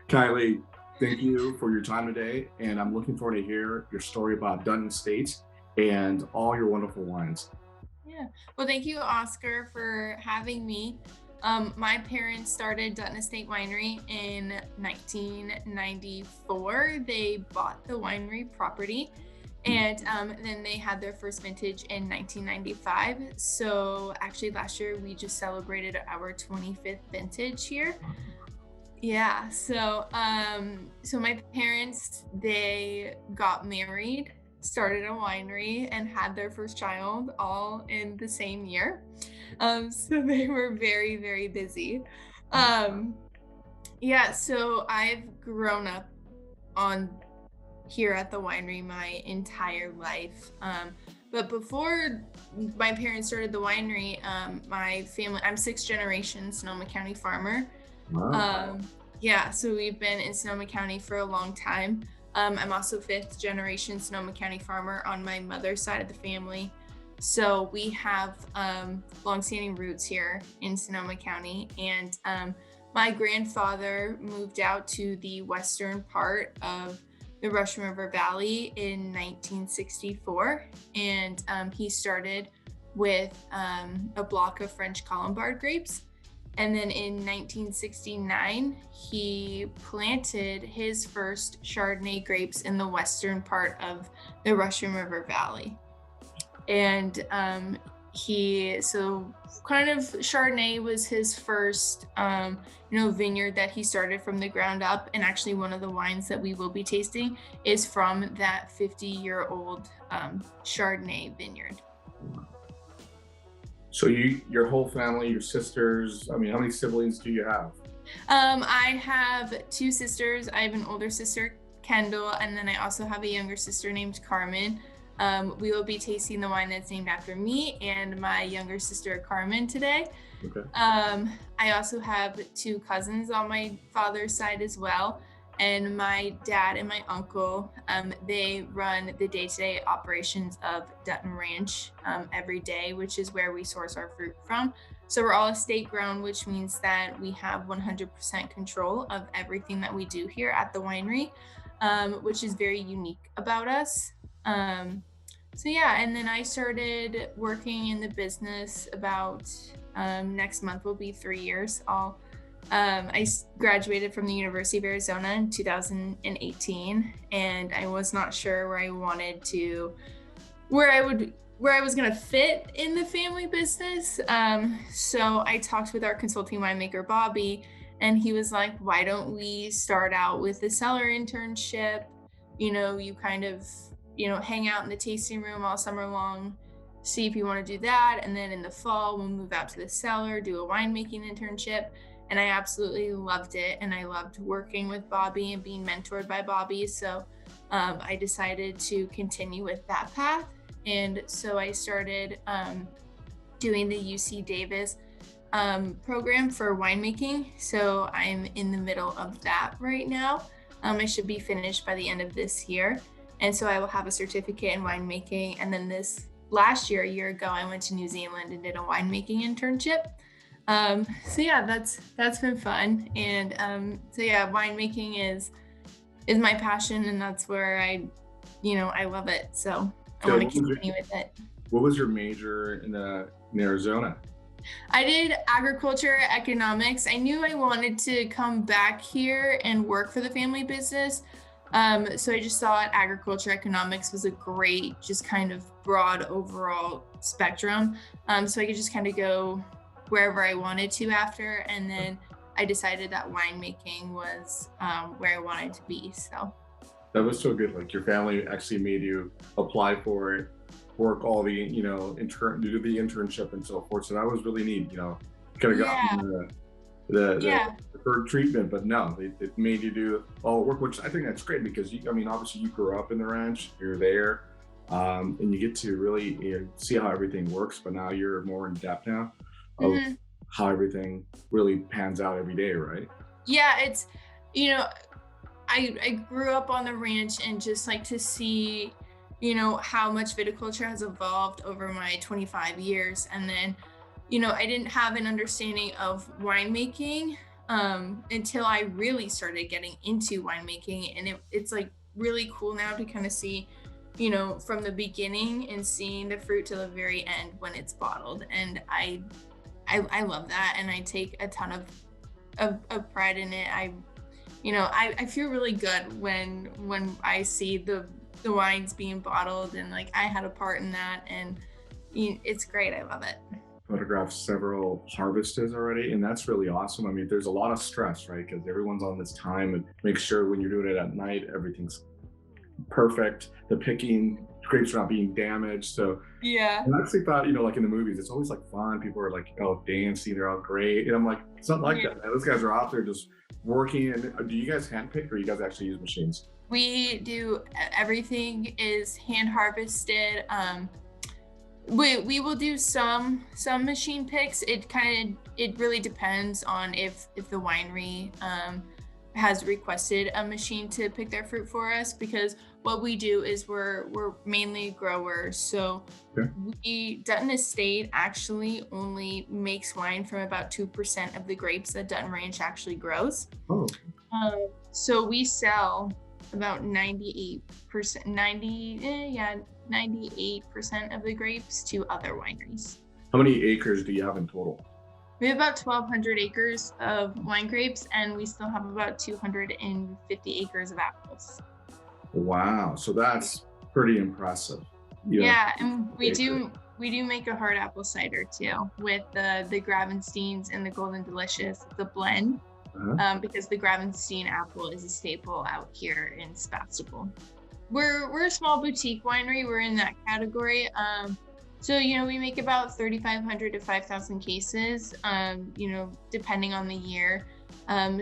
Kylie, thank you for your time today, and I'm looking forward to hear your story about Dutton Estates and all your wonderful wines. Yeah. Well, thank you, Oscar, for having me. My parents started Dutton Estate Winery in 1994. They bought the winery property and then they had their first vintage in 1995. So actually, last year we just celebrated our 25th vintage here. Yeah, so my parents, they got married, started a winery, and had their first child all in the same year. So they were very, very busy. Um, yeah, so I've grown up on here at the winery my entire life. But before my parents started the winery, my family, I'm sixth generation Sonoma County farmer. Wow. Um, yeah, so we've been in Sonoma County for a long time. I'm also fifth generation Sonoma County farmer on my mother's side of the family. So we have longstanding roots here in Sonoma County. And my grandfather moved out to the western part of the Russian River Valley in 1964. And he started with a block of French Colombard grapes. And then in 1969, he planted his first Chardonnay grapes in the western part of the Russian River Valley. And so kind of Chardonnay was his first, vineyard that he started from the ground up. And actually, one of the wines that we will be tasting is from that 50-year-old Chardonnay vineyard. So your whole family, your sisters, I mean, how many siblings do you have? I have two sisters. I have an older sister, Kendall, and then I also have a younger sister named Carmen. We will be tasting the wine that's named after me and my younger sister, Carmen, today. Okay. I also have two cousins on my father's side as well. And my dad and my uncle, they run the day-to-day operations of Dutton Ranch every day, which is where we source our fruit from. So we're all estate grown, which means that we have 100% control of everything that we do here at the winery, which is very unique about us. So yeah, and then I started working in the business about next month will be 3 years. I graduated from the University of Arizona in 2018, and I was not sure where I was going to fit in the family business. So I talked with our consulting winemaker, Bobby, and he was like, why don't we start out with the cellar internship? You kind of, hang out in the tasting room all summer long, see if you want to do that. And then in the fall, we'll move out to the cellar, do a winemaking internship. And I absolutely loved it. And I loved working with Bobby and being mentored by Bobby. So I decided to continue with that path. And so I started doing the UC Davis program for winemaking. So I'm in the middle of that right now. I should be finished by the end of this year. And so I will have a certificate in winemaking. And then a year ago, I went to New Zealand and did a winemaking internship. So yeah, that's been fun. And so yeah, winemaking is my passion, and that's where I love it. So I So want to continue with it. what was your major in Arizona? I did agriculture economics. I knew I wanted to come back here and work for the family business. So I just thought agriculture economics was a great, just kind of broad overall spectrum. So I could just kind of go wherever I wanted to after. And then I decided that winemaking was where I wanted to be. So That was so good. Like your family actually made you apply for it, work all the, do the internship and so forth. So that was really neat. Could have gotten yeah, the yeah, deferred treatment, but no, it made you do all the work, which I think that's great because obviously you grew up in the ranch, you're there, and you get to really see how everything works. But now you're more in depth now of mhm. how everything really pans out every day, right? Yeah. It's, you know, I grew up on the ranch and just like to see, how much viticulture has evolved over my 25 years. And then, I didn't have an understanding of winemaking until I really started getting into winemaking. And it's like really cool now to kind of see, from the beginning and seeing the fruit to the very end when it's bottled. And I love that, and I take a ton of pride in it. I feel really good when I see the wines being bottled, and like I had a part in that, and it's great. I love it. Photographed several harvests already, and that's really awesome. I mean, there's a lot of stress, right? Because everyone's on this time, and make sure when you're doing it at night, everything's perfect. The picking, grapes are not being damaged. So Yeah. I actually thought, like in the movies, it's always like fun. People are like, oh, dancing, they're all great. And I'm like, it's not like Yeah. that, man. Those guys are out there just working. And do you guys hand pick or you guys actually use machines? We do everything is hand harvested. We will do some machine picks. It really depends on if the winery has requested a machine to pick their fruit for us, because what we do is we're mainly growers. So Okay. Dutton Estate actually only makes wine from about 2% of the grapes that Dutton Ranch actually grows. Oh, So we sell about 98%, 98% of the grapes to other wineries. how many acres do you have in total? We have about 1,200 acres of wine grapes, and we still have about 250 acres of apples. Wow. So that's pretty impressive. Yeah, and we acres. do make a hard apple cider too with the Gravensteins and the Golden Delicious. It's a blend, Uh-huh. because the Gravenstein apple is a staple out here in Sebastopol. We're a small boutique winery. We're in that category. So we make about 3,500 to 5,000 cases. Depending on the year.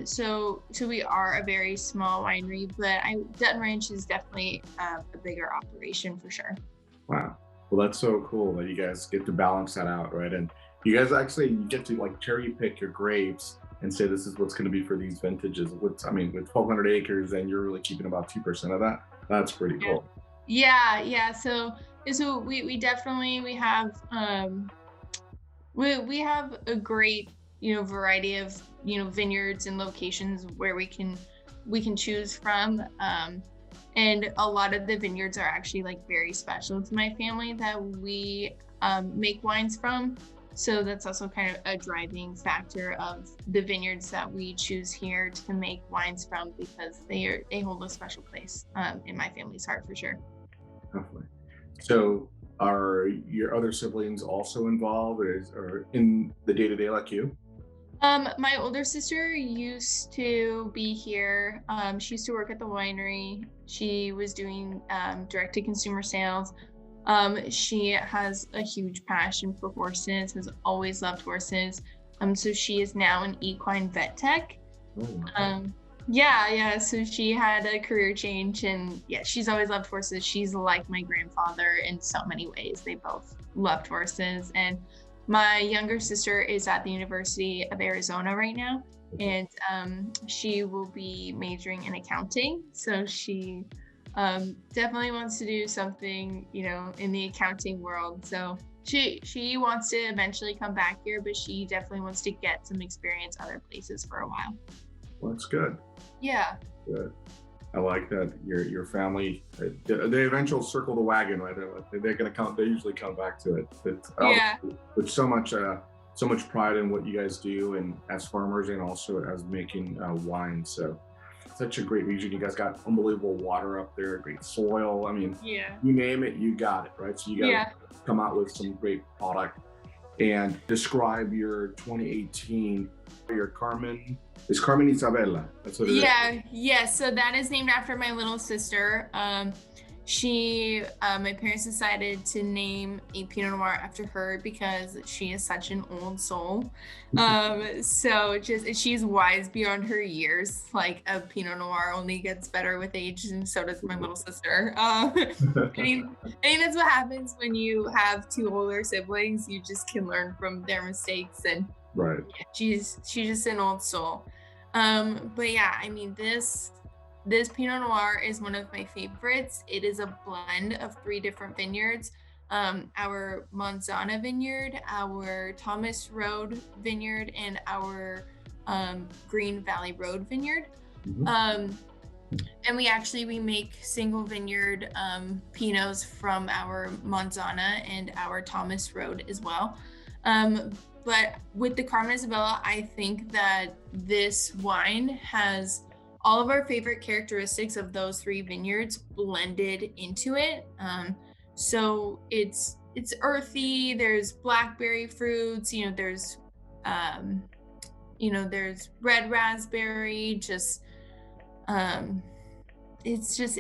So we are a very small winery, but Dutton Ranch is definitely a bigger operation for sure. Wow. Well, that's so cool that you guys get to balance that out, right? And you guys actually you get to like cherry pick your grapes and say this is what's going to be for these vintages. I mean, with 1,200 acres, and you're really keeping about 2% of that. That's pretty Yeah. cool. Yeah. So we definitely we have a great variety of vineyards and locations where we can choose from. And a lot of the vineyards are actually like very special to my family that we make wines from. So that's also kind of a driving factor of the vineyards that we choose here to make wines from, because they hold a special place in my family's heart for sure. Definitely. So, are your other siblings also involved, or in the day to day like you? My older sister used to be here. She used to work at the winery. She was doing direct to consumer sales. She has a huge passion for horses, has always loved horses. So she is now an equine vet tech. Oh, wow. Um, yeah. So she had a career change, and yeah, she's always loved horses. She's like my grandfather in so many ways. They both loved horses. And my younger sister is at the University of Arizona right now, and she will be majoring in accounting. So she definitely wants to do something, in the accounting world. So she wants to eventually come back here, but she definitely wants to get some experience other places for a while. Well, that's good. Yeah. Good. I like that your family they eventually circle the wagon, right? They're gonna come. They usually come back to it. But Yeah. with so much pride in what you guys do, and as farmers, and also as making wine. So such a great region. You guys got unbelievable water up there, great soil. I mean, Yeah. you name it, you got it, right? So you got Yeah. to come out with some great product and describe your 2018. Your Carmen is Carmen Isabella. That's what it is. Yeah. So that is named after my little sister. My parents decided to name a Pinot Noir after her because she is such an old soul. So she's wise beyond her years. Like a Pinot Noir only gets better with age, and so does my little sister. I think that's what happens when you have two older siblings. You just can learn from their mistakes, and Right. she's just an old soul. But yeah, I mean this Pinot Noir is one of my favorites. It is a blend of three different vineyards. Our Manzana vineyard, our Thomas Road vineyard, and our Green Valley Road vineyard. Mhm. Um, and we make single vineyard Pinots from our Manzana and our Thomas Road as well. But with the Carmen Isabella, I think that this wine has all of our favorite characteristics of those three vineyards blended into it. So it's earthy. There's blackberry fruits. Um, there's red raspberry. Um, it's just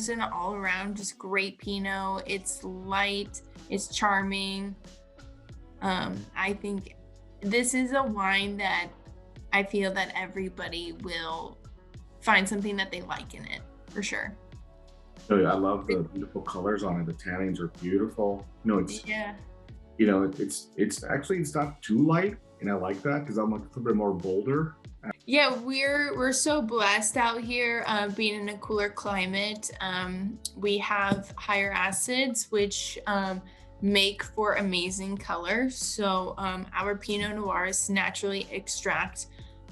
an all around just great Pinot. It's light. It's charming. I think this is a wine that I feel that everybody will find something that they like in it for sure. So yeah, I love the beautiful colors on it. The tannins are beautiful. Yeah. It's actually it's not too light, and I like that because I'm like a little bit more bolder. Yeah, we're so blessed out here, being in a cooler climate. We have higher acids, which make for amazing color. So our Pinot Noirs naturally extract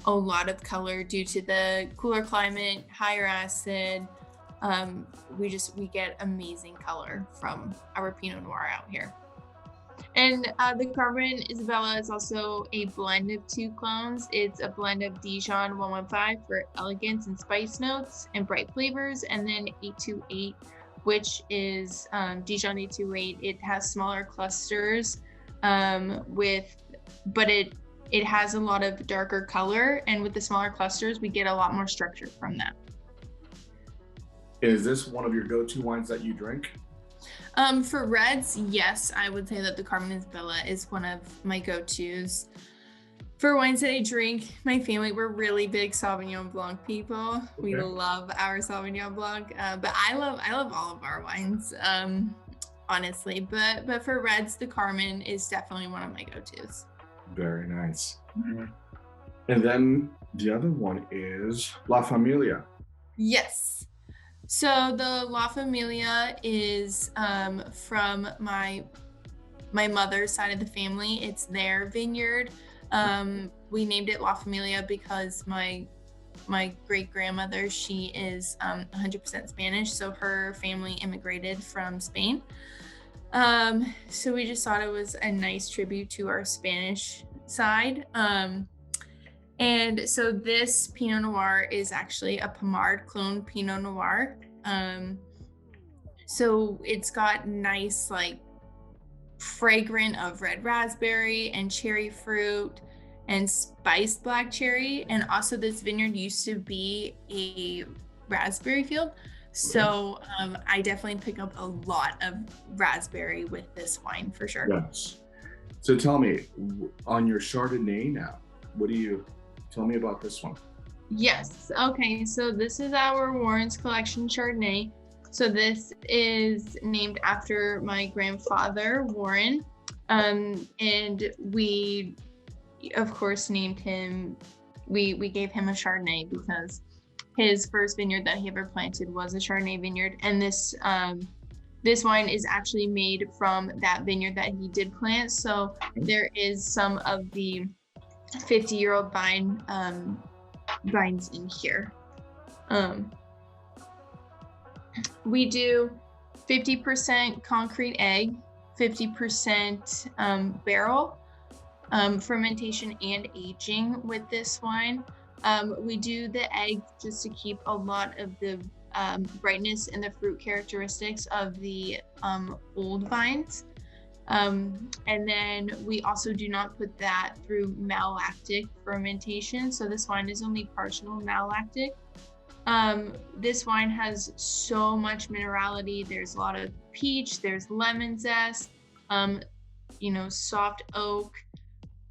a lot of color due to the cooler climate, higher acid. We get amazing color from our Pinot Noir out here. And the Carmen Isabella is also a blend of two clones. It's a blend of Dijon 115 for elegance and spice notes and bright flavors, and then 828, which is Dijon 828. It has smaller clusters but it has a lot of darker color, and with the smaller clusters, we get a lot more structure from that. Is this one of your go-to wines that you drink? For reds, yes, I would say that the Carmen Isabella is one of my go-tos. For wines that I drink, my family, we're really big Sauvignon Blanc people. We Okay. love our Sauvignon Blanc, but I love all of our wines, honestly. But for reds, the Carmen is definitely one of my go-tos. Very nice. And then the other one is La Familia. Yes. So the La Familia is from my mother's side of the family. It's their vineyard. We named it La Familia because my great grandmother, she is 100% Spanish, so her family immigrated from Spain. So we just thought it was a nice tribute to our Spanish side. And so this Pinot Noir is actually a Pommard clone Pinot Noir. So it's got nice, like, fragrant of red raspberry and cherry fruit and spiced black cherry. And also this vineyard used to be a raspberry field. So I definitely pick up a lot of raspberry with this wine for sure. Yes. So tell me, on your Chardonnay now, tell me about this one? Yes. Okay. So this is our Warren's Collection Chardonnay. So this is named after my grandfather, Warren. And we, of course, named him, we gave him a Chardonnay because his first vineyard that he ever planted was a Chardonnay vineyard. And this wine is actually made from that vineyard that he did plant. So there is some of the 50-year-old vines in here. We do 50% concrete egg, 50% barrel fermentation and aging with this wine. We do the egg just to keep a lot of the brightness and the fruit characteristics of the old vines. And then we also do not put that through malolactic fermentation. So this wine is only partial malolactic. This wine has so much minerality. There's a lot of peach, there's lemon zest, soft oak,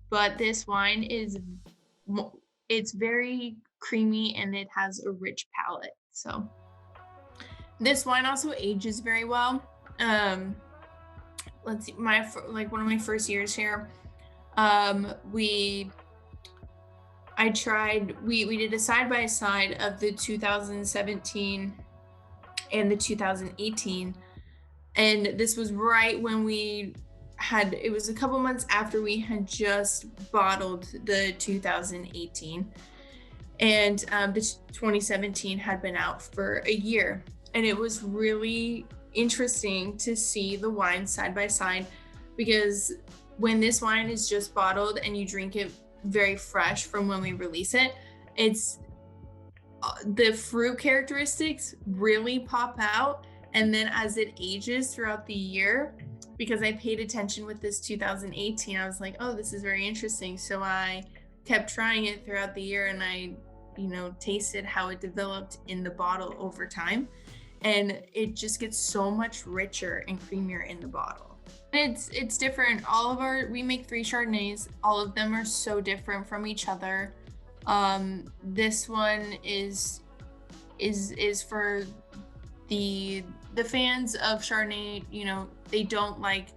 but this wine it's very creamy and it has a rich palate. So this wine also ages very well. Let's see, one of my first years here, we did a side by side of the 2017 and the 2018, and this was right when we it was a couple months after we had just bottled the 2018, and the 2017 had been out for a year, and it was really interesting to see the wines side by side, because when this wine is just bottled and you drink it very fresh from when we release it, it's the fruit characteristics really pop out. And then as it ages throughout the year, because I paid attention with this 2018, I was like, oh, this is very interesting. So I kept trying it throughout the year, and I, tasted how it developed in the bottle over time. And it just gets so much richer and creamier in the bottle. It's different. We make 3 Chardonnays. All of them are so different from each other. This one is for the fans of Chardonnay. They don't like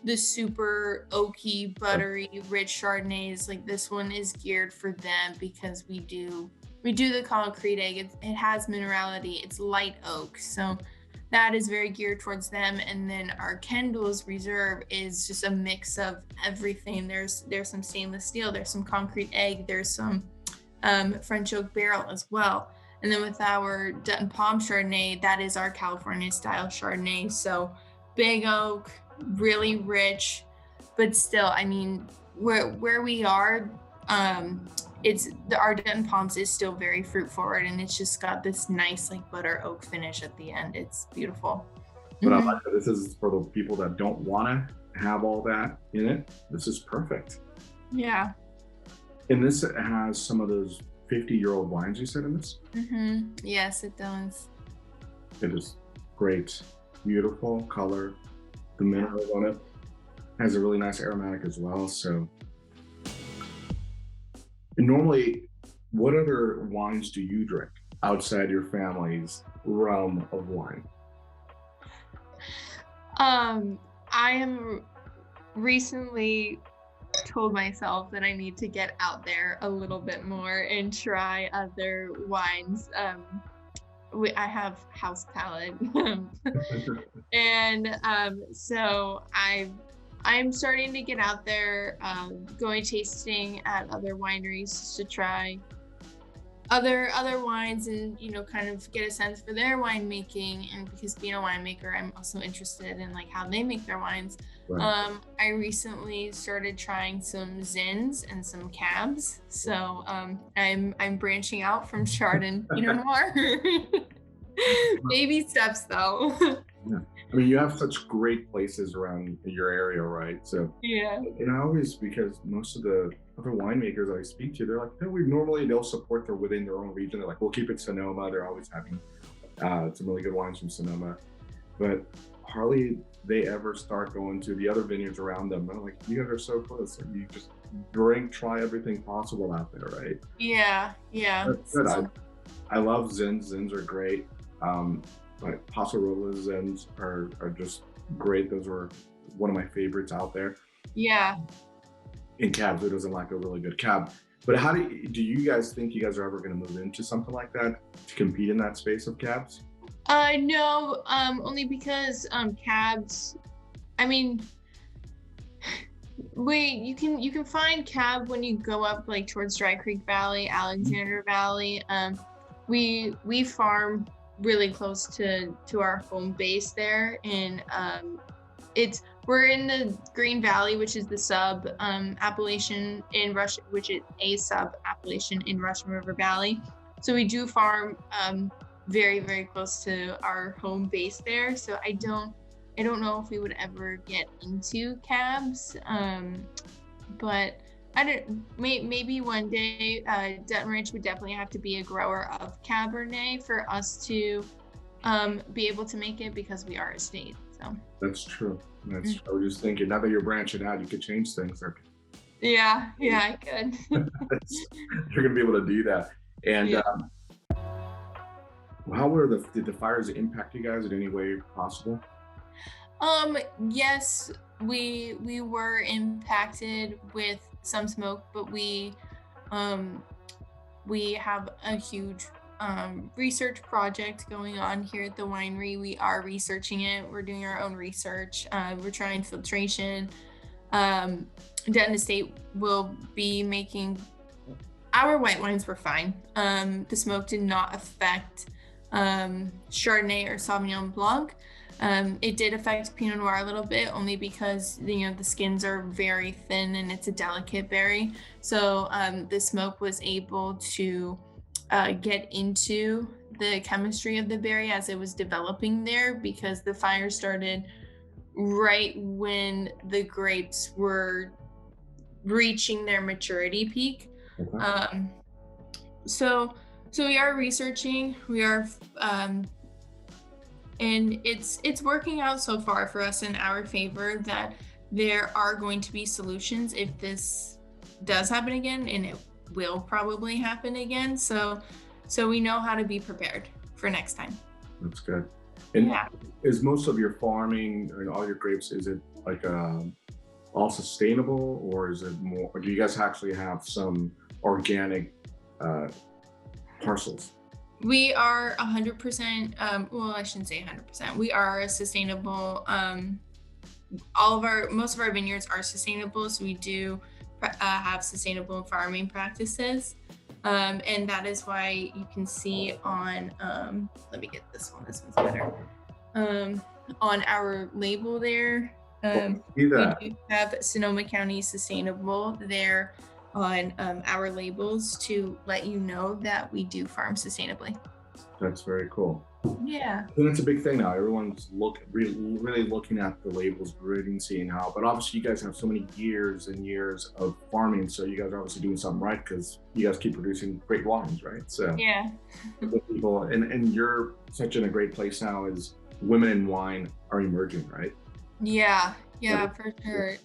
the super oaky, buttery, rich Chardonnays. Like, this one is geared for them, because we do the concrete egg. It has minerality. It's light oak, so that is very geared towards them. And then our Kendall's Reserve is just a mix of everything. There's some stainless steel, there's some concrete egg, there's some French oak barrel as well. And then with our Dutton Palm Chardonnay, that is our California style Chardonnay. So big oak, really rich, but still, where we are, our Dutton Palms is still very fruit forward, and it's just got this nice like butter oak finish at the end. It's beautiful. But I like that this is for the people that don't want to have all that in it. This is perfect. Yeah. And this has some of those 50-year-old wines you said in this? Yes, it does. It is great. Beautiful color. The minerals on it has a really nice aromatic as well. So, and normally, what other wines do you drink outside your family's realm of wine? I am recently told myself that I need to get out there a little bit more and try other wines. I have house palate, and so I'm starting to get out there, going tasting at other wineries to try other wines, and kind of get a sense for their winemaking. And because being a winemaker, I'm also interested in like how they make their wines. Right. I recently started trying some Zins and some Cabs, so I'm branching out from Chardonnay Pinot Noir. Baby steps though. Yeah. You have such great places around your area, right? So yeah. And I always, because most of the other winemakers I speak to, they're like, they'll support within their own region. They're like, we'll keep it Sonoma. They're always having some really good wines from Sonoma, but hardly they ever start going to the other vineyards around them. I'm like, you guys are so close. Like, you just try everything possible out there, right? Yeah. That's good. I love Zins. Zins are great. Like Paso Robles Zins are just great. Those were one of my favorites out there. Yeah. In cabs, who doesn't like a really good cab? But how do you guys think you guys are ever going to move into something like that to compete in that space of cabs? No, only because cabs, you can find cab when you go up like towards Dry Creek Valley, Alexander Valley. We farm really close to our home base there, and we're in the Green Valley, which is the sub appellation in Russian, which is a sub appellation in Russian River Valley. So we do farm very, very close to our home base there. So I don't know if we would ever get into cabs, but maybe one day. Dutton Ranch would definitely have to be a grower of Cabernet for us to be able to make it, because we are a state. So that's true. I was just thinking, now that you're branching out, you could change things. Yeah, I could. You're gonna be able to do that. And how did the fires impact you guys in any way possible? Yes, we were impacted with some smoke, but we have a huge research project going on here at the winery. We are researching it. We're doing our own research. We're trying filtration. Um, Dutton Estate will be making our white wines were fine. The smoke did not affect Chardonnay or Sauvignon Blanc. It did affect Pinot Noir a little bit, only because the skins are very thin and it's a delicate berry. So the smoke was able to get into the chemistry of the berry as it was developing there, because the fire started right when the grapes were reaching their maturity peak. Okay. So we are researching. We are and it's working out so far for us in our favor, that there are going to be solutions if this does happen again, and it will probably happen again. So we know how to be prepared for next time. That's good. And Yeah. is most of your farming and all your grapes, is it like all sustainable, or is it more, or do you guys actually have some organic parcels? We are 100%, well, I shouldn't say 100%. We are a sustainable, most of our vineyards are sustainable. So we do have sustainable farming practices. And that is why you can see on, let me get this one's better. On our label there, See we that? do have Sonoma County Sustainable there on our labels, to let you know that we do farm sustainably. That's very cool. Yeah. And it's a big thing now. Everyone's really looking at the labels, reading, seeing how. But obviously, you guys have so many years and years of farming, so you guys are obviously doing something right, because you guys keep producing great wines, right? So Yeah. people, and you're such in a great place now. Is women in wine are emerging, right? Yeah, for sure.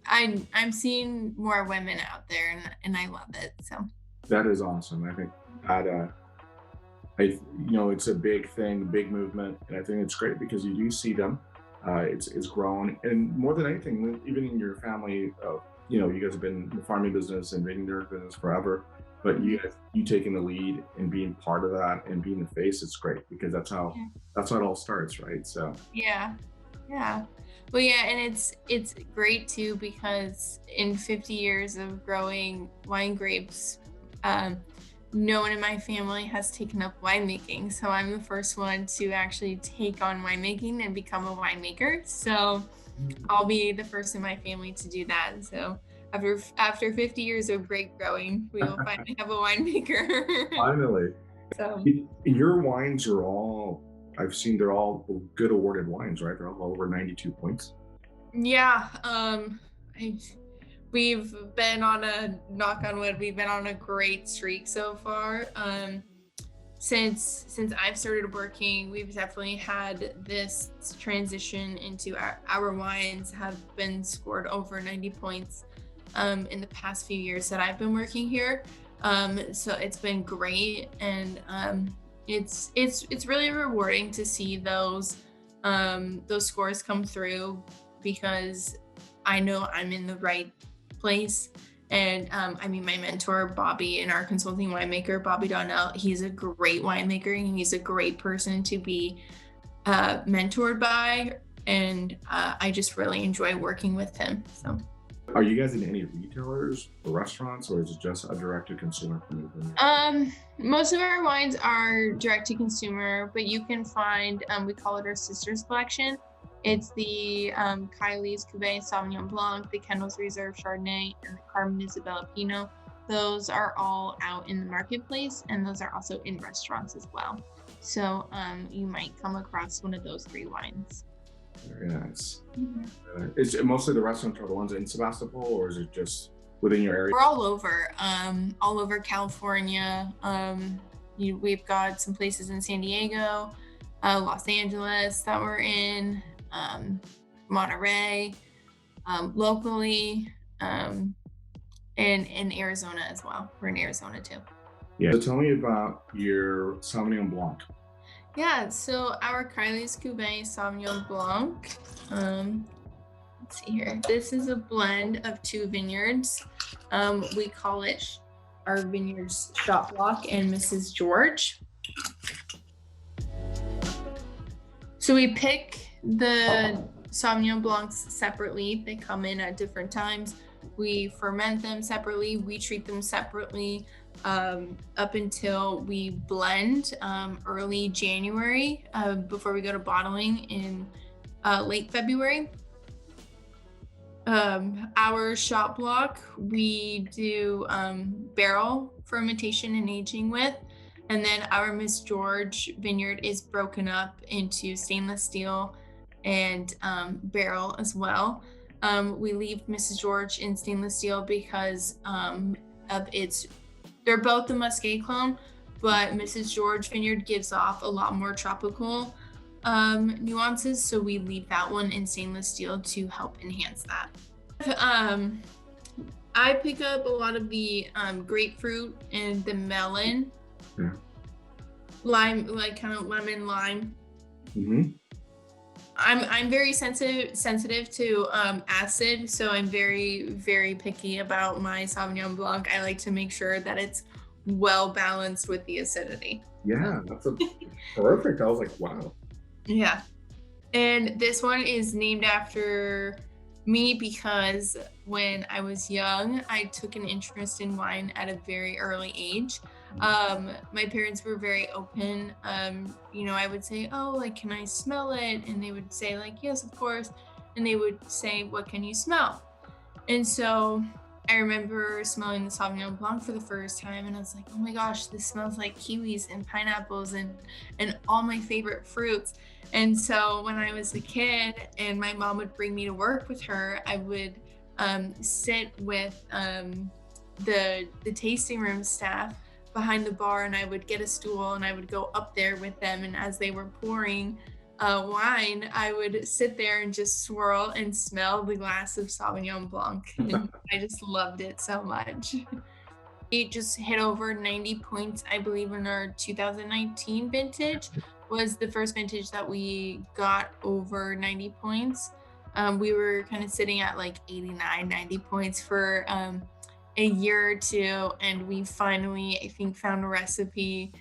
I'm seeing more women out there, and I love it. So That is awesome. I think that it's a big thing, big movement, and I think it's great because you do see them. It's grown, and more than anything, even in your family, you guys have been in the farming business and vineyard business forever. But you taking the lead and being part of that and being the face, it's great, because that's how it all starts, right? So yeah, yeah. Well, yeah, and it's great too, because in 50 years of growing wine grapes, no one in my family has taken up winemaking. So I'm the first one to actually take on winemaking and become a winemaker. So I'll be the first in my family to do that. So after 50 years of grape growing, we will finally have a winemaker. finally, So your wines are all, I've seen they're all good awarded wines, right? They're all over 92 points. yeah, we've been on a, knock on wood, we've been on a great streak so far. Since I've started working, we've definitely had this transition into our wines have been scored over 90 points in the past few years that I've been working here. So it's been great, and it's really rewarding to see those scores come through, because I know I'm in the right place. And my mentor Bobby, and our consulting winemaker Bobby Donnell, he's a great winemaker, and he's a great person to be mentored by, and I just really enjoy working with him. So Are you guys in any retailers or restaurants, or is it just a direct to consumer? most of our wines are direct to consumer, but you can find, we call it our sisters collection. It's the Kylie's Cuvée Sauvignon Blanc, the Kendall's Reserve Chardonnay, and the Carmen Isabella Pinot. Those are all out in the marketplace, and those are also in restaurants as well. So you might come across one of those three wines. Very nice. Is it mostly the restaurants are the ones in Sebastopol, or is it just within your area? We're all over California. We've got some places in San Diego, Los Angeles that we're in, Monterey, locally, and in Arizona as well. We're in Arizona too. Yeah. So tell me about your Sauvignon Blanc. Yeah, so our Kylie's Cuvée Sauvignon Blanc, let's see here. This is a blend of two vineyards. We call it our vineyard's shop block and Mrs. George. So we pick the Sauvignon Blancs separately. They come in at different times. We ferment them separately. We treat them separately up until we blend early January before we go to bottling in late February. Our shop block, we do barrel fermentation and aging with. And then our Miss George vineyard is broken up into stainless steel and barrel as well. We leave Mrs. George in stainless steel because of they're both the Muscat clone, but Mrs. George vineyard gives off a lot more tropical nuances. So we leave that one in stainless steel to help enhance that. I pick up a lot of the grapefruit and the melon. Yeah. Lime, like kind of lemon lime. Mm-hmm. I'm very sensitive to acid, so I'm very, very picky about my Sauvignon Blanc. I like to make sure that it's well balanced with the acidity. Yeah, that's perfect. I was like, wow. Yeah. And this one is named after me because when I was young, I took an interest in wine at a very early age. My parents were very open. I would say, oh, like, can I smell it? And they would say, like, yes, of course. And they would say, what can you smell? And so I remember smelling the Sauvignon Blanc for the first time, and I was like, oh my gosh, this smells like kiwis and pineapples and all my favorite fruits. And so when I was a kid and my mom would bring me to work with her, I would sit with the tasting room staff behind the bar, and I would get a stool and I would go up there with them. And as they were pouring wine, I would sit there and just swirl and smell the glass of Sauvignon Blanc. And I just loved it so much. It just hit over 90 points, I believe, in our 2019 vintage. Was the first vintage that we got over 90 points. We were kind of sitting at like 89, 90 points for a year or two, and we finally, I think, found a recipe.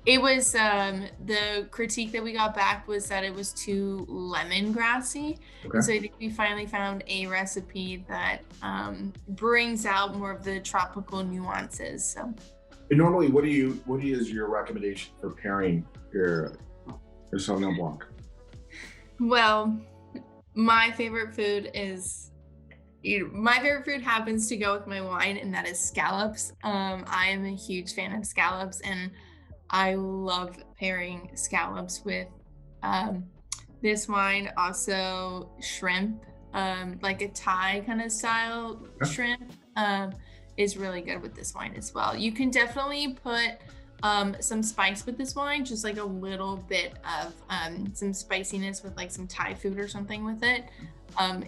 It was the critique that we got back was that it was too lemongrassy. Okay. And so I think we finally found a recipe that brings out more of the tropical nuances. So. And normally, what is your recommendation for pairing your Sauvignon Blanc? Well, my favorite food happens to go with my wine, and that is scallops. I am a huge fan of scallops, and I love pairing scallops with this wine. Also shrimp, like a Thai kind of style shrimp, is really good with this wine as well. You can definitely put some spice with this wine, just like a little bit of some spiciness with like some Thai food or something with it.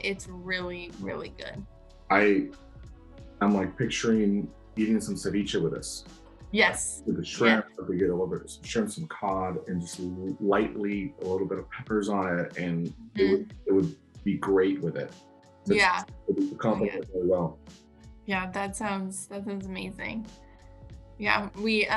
It's really, really good. I'm like picturing eating some ceviche with this. Yes. With the shrimp, if we get a little bit of shrimp, some cod, and just lightly a little bit of peppers on it, and it would be great with it. Yeah. It would complement really well. Yeah, that sounds amazing. Yeah, we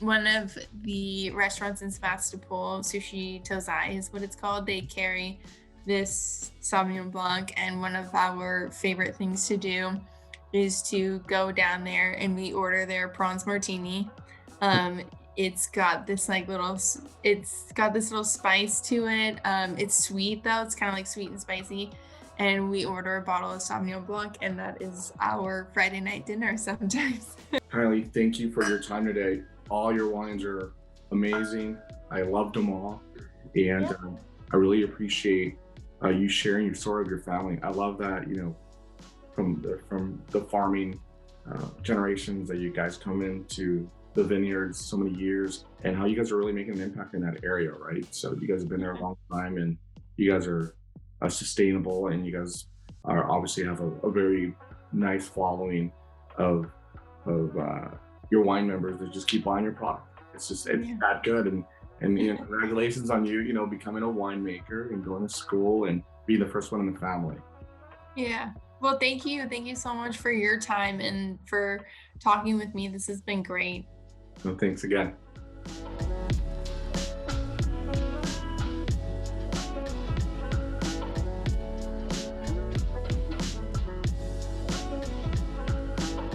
one of the restaurants in Sebastopol, Sushi Tozai is what it's called. They carry this Sauvignon Blanc, and one of our favorite things to do is to go down there and we order their prawns martini. It's got this little spice to it. It's sweet though. It's kind of like sweet and spicy. And we order a bottle of Sauvignon Blanc, and that is our Friday night dinner sometimes. Kylie, thank you for your time today. All your wines are amazing. I loved them all. And I really appreciate you sharing your story of your family. I love that, from the farming generations that you guys come into the vineyards so many years, and how you guys are really making an impact in that area, right? So you guys have been there a long time, and you guys are sustainable, and you guys are obviously have a very nice following of your wine members that just keep buying your product. It's that good, and congratulations on you, becoming a winemaker and going to school and being the first one in the family. Yeah, Well, thank you. Thank you so much for your time and for talking with me. This has been great. So thanks again.